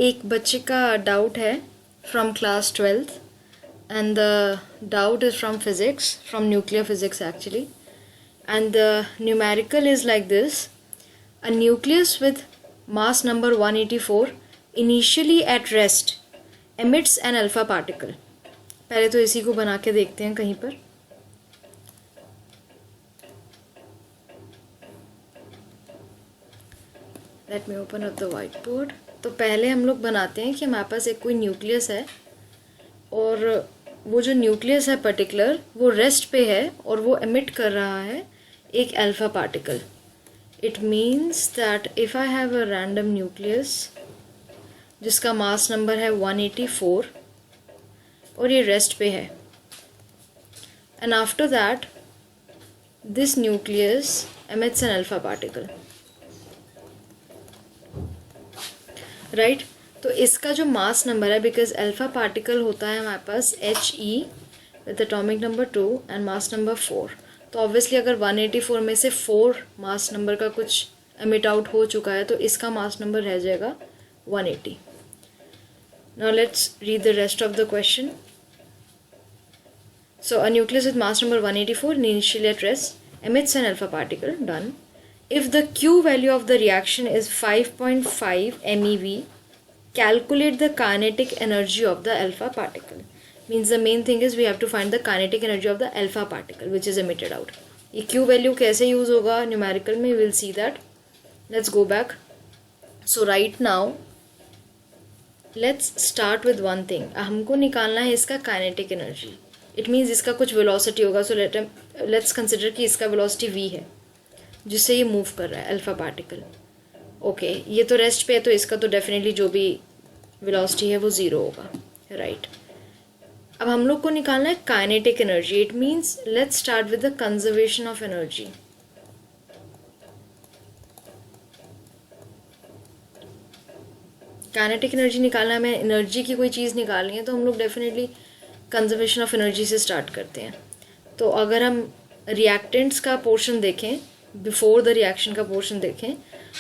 एक बच्चे का डाउट है from class 12th and the doubt is from physics, from nuclear physics actually, and the numerical is like this: a nucleus with mass number 184 initially at rest emits an alpha particle. पहले तो इसी को बना के देखते हैं कहीं पर. Let me open up the whiteboard. तो पहले हम लोग बनाते हैं कि हमारे पास एक कोई न्यूक्लियस है और वो जो न्यूक्लियस है पर्टिकुलर वो रेस्ट पे है और वो एमिट कर रहा है एक alpha particle. It means that if I have a random nucleus जिसका मास नंबर है 184 और ये रेस्ट पे है, and after that this nucleus emits an alpha particle, right. तो इसका जो मास नंबर है, बिकॉज अल्फा पार्टिकल होता है हमारे पास He with atomic number 2 and mass number 4. तो ऑब्वियसली अगर 184 में से 4 मास नंबर का कुछ एमिट आउट हो चुका है तो इसका मास नंबर रह जाएगा 180. Now let's read the rest of the question. So a nucleus with mass number 184 initially at rest emits an alpha particle. Done. If the Q value of the reaction is 5.5 MeV, calculate the kinetic energy of the alpha particle. Means the main thing is we have to find the kinetic energy of the alpha particle which is emitted out. ये Q value कैसे use होगा numerical में, we will see that. Let's go back. So right now let's start with one thing. हमको निकालना है इसका kinetic energy. It means इसका कुछ velocity होगा. So let's consider कि इसका velocity v है जिससे ये मूव कर रहा है अल्फा पार्टिकल. ओके, ये तो रेस्ट पे है तो इसका तो डेफिनेटली जो भी वेलोसिटी है वो ज़ीरो होगा, राइट. अब हम लोग को निकालना है kinetic energy. It means let's start with the conservation of energy. Kinetic energy निकालना है, हमें एनर्जी की कोई चीज़ निकालनी है तो हम लोग डेफिनेटली कंजर्वेशन ऑफ एनर्जी से स्टार्ट करते हैं. तो अगर हम रिएक्टेंट्स का पोर्शन देखें, बिफोर द रिएक्शन का पोर्शन देखें,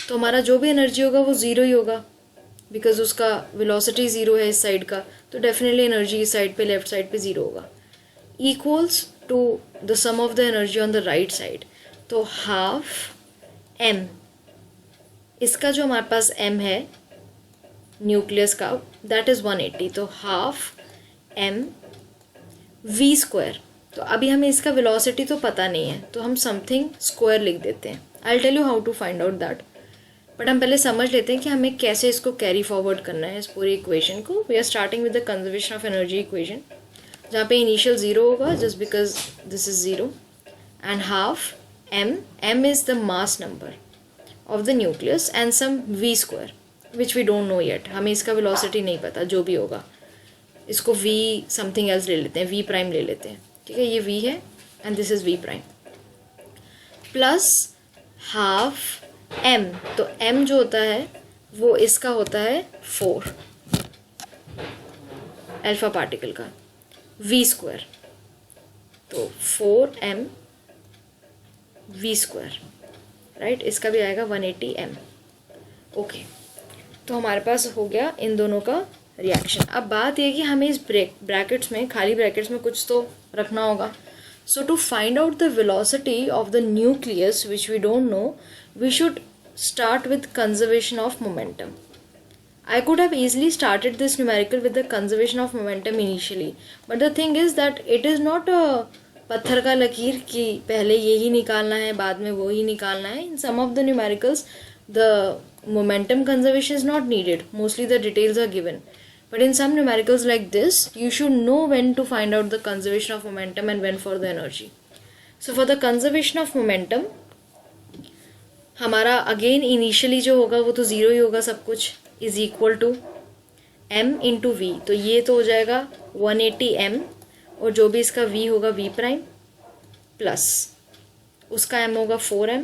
तो हमारा जो भी एनर्जी होगा वो ज़ीरो ही होगा बिकॉज उसका वेलोसिटी ज़ीरो है इस साइड का. तो डेफिनेटली एनर्जी इस साइड पे, लेफ्ट साइड पे ज़ीरो होगा. Equals to the sum of the energy on the right side. तो हाफ एम, इसका जो हमारे पास एम है न्यूक्लियस का, दैट इज़ 180. तो हाफ एम वी स्क्वायर. तो अभी हमें इसका वेलोसिटी तो पता नहीं है तो हम समथिंग स्क्वायर लिख देते हैं. I tell you how to find out that, but हम पहले समझ लेते हैं कि हमें कैसे इसको कैरी फॉरवर्ड करना है इस पूरी इक्वेशन को. We are starting with the conservation of energy equation जहाँ पे इनिशियल ज़ीरो होगा just because this is zero, and half M is the mass number of the nucleus and sum V square which we don't know yet. हमें इसका velocity नहीं पता, जो भी होगा इसको वी समथिंग एल्स ले लेते हैं, वी प्राइम ले लेते हैं, ठीक है. ये v है and this is v prime plus half m. तो m जो होता है वो इसका होता है 4 अल्फा पार्टिकल का v स्क्वायर. तो 4m v स्क्वायर, राइट. इसका भी आएगा 180m. ओके, तो हमारे पास हो गया इन दोनों का रिएक्शन. अब बात यह कि हमें इस ब्रैकेट्स में, खाली ब्रैकेट्स में कुछ तो रखना होगा. So to find out the velocity of the nucleus which we don't know, we should start with conservation of momentum. I could have easily started this numerical with the conservation of momentum initially, but the thing is that it is not a पत्थर का लकीर कि पहले यही निकालना है बाद में वो ही निकालना है. In some of the numericals the momentum conservation is not needed, mostly the details are given. But in some numericals like this, you should know when to find out the conservation of momentum and when for the energy. So for the conservation of momentum, हमारा again initially जो होगा वो तो zero ही होगा सब कुछ, is equal to m into v. तो ये तो हो जाएगा 180m और जो भी इसका v होगा v प्राइम प्लस उसका m होगा 4m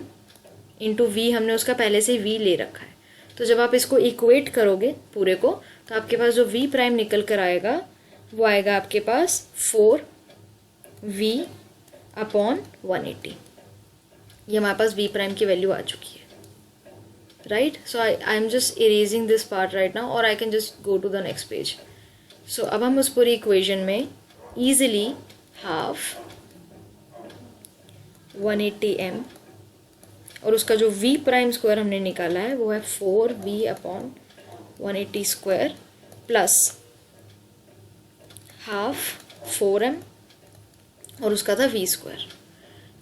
इंटू v. हमने उसका पहले से v ले रखा है. तो जब आप इसको इक्वेट करोगे पूरे को तो आपके पास जो v प्राइम निकल कर आएगा वो आएगा आपके पास 4v अपॉन 180. ये हमारे पास v प्राइम की वैल्यू आ चुकी है. right? So I'm just erasing this part right now, or I can just go to the next page. So अब हम उस पूरी equation में easily half 180m और उसका जो v प्राइम स्क्वायर हमने निकाला है वो है 4v upon 180 square plus half 4m और उसका था v स्क्वायर.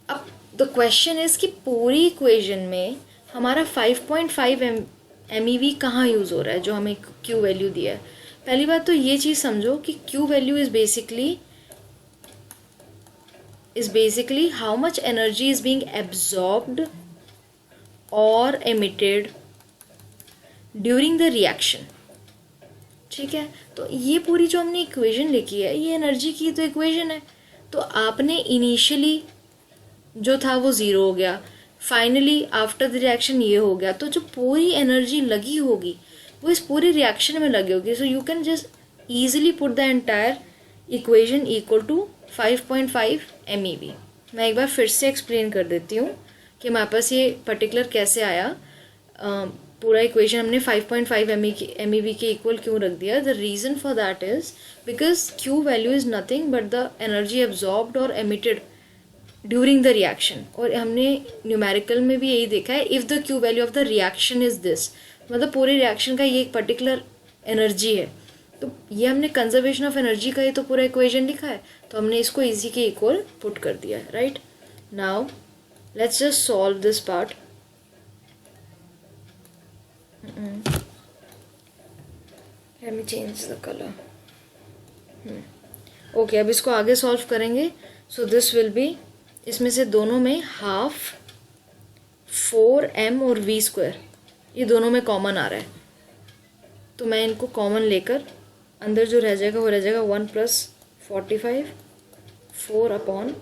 अब द क्वेश्चन इज कि पूरी इक्वेशन में हमारा 5.5 MeV कहाँ यूज़ हो रहा है जो हमें Q वैल्यू दिया है. पहली बात तो ये चीज़ समझो कि Q value is basically how much energy is being absorbed और एमिटेड ड्यूरिंग द रिएक्शन. ठीक है, तो ये पूरी जो हमने इक्वेशन लिखी है ये एनर्जी की तो इक्वेशन है. तो आपने इनिशियली जो था वो ज़ीरो हो गया, फाइनली आफ्टर द रिएक्शन ये हो गया, तो जो पूरी एनर्जी लगी होगी वो इस पूरे रिएक्शन में लगी होगी. So you can just easily put the entire equation equal to 5.5 MeV. मैं एक बार फिर से एक्सप्लेन कर देती हूँ कि हमारे पास ये पर्टिकुलर कैसे आया. पूरा इक्वेशन हमने 5.5 MeV के इक्वल क्यों रख दिया. The reason for that is because Q value is nothing but the energy absorbed और एमिटेड ड्यूरिंग द रिएक्शन. और हमने न्यूमेरिकल में भी यही देखा है, if the Q value of the reaction is this, मतलब पूरे रिएक्शन का ये एक पर्टिकुलर एनर्जी है. तो ये हमने कंजर्वेशन ऑफ एनर्जी का ये तो पूरा इक्वेशन लिखा है, तो हमने इसको इसी के इक्वल पुट कर दिया है. Right, now let's just solve this part. Let me change the color. Okay, अब इसको आगे सॉल्व करेंगे. सो दिस विल बी, इसमें से दोनों में हाफ 4m और v स्क्वायर ये दोनों में कॉमन आ रहा है, तो मैं इनको कॉमन लेकर अंदर जो रह जाएगा वो रह जाएगा 1 + 45 4 अपॉन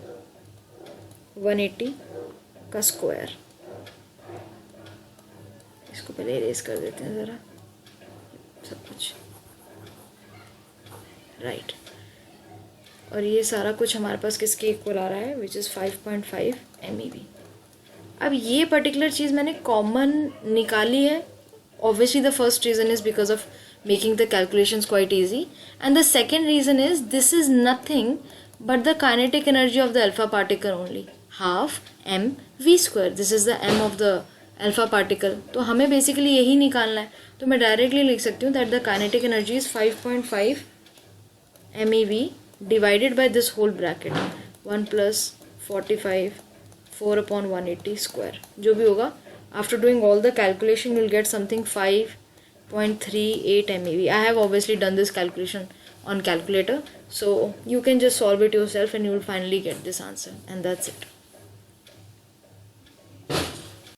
180 का स्क्वायर. इसको पहले इरेज कर देते हैं ज़रा सब कुछ. राइट, और ये सारा कुछ हमारे पास किसके इक्वल आ रहा है, विच इज़ 5.5 MeV. अब ये पर्टिकुलर चीज़ मैंने कॉमन निकाली है. Obviously the first reason is because of making the calculations quite easy, and the second reason is this is nothing but the kinetic energy of the alpha particle only, half mv square. This is the m of the alpha particle. तो हमें basically यही निकालना है. तो मैं directly लिख सकती हूँ that the kinetic energy is 5.5 MeV divided by this whole bracket 1 + 45 4 upon 180 square. जो भी होगा, after doing all the calculation you'll get something 5.38 MeV. I have obviously done this calculation on calculator, so you can just solve it yourself and you will finally get this answer, and that's it.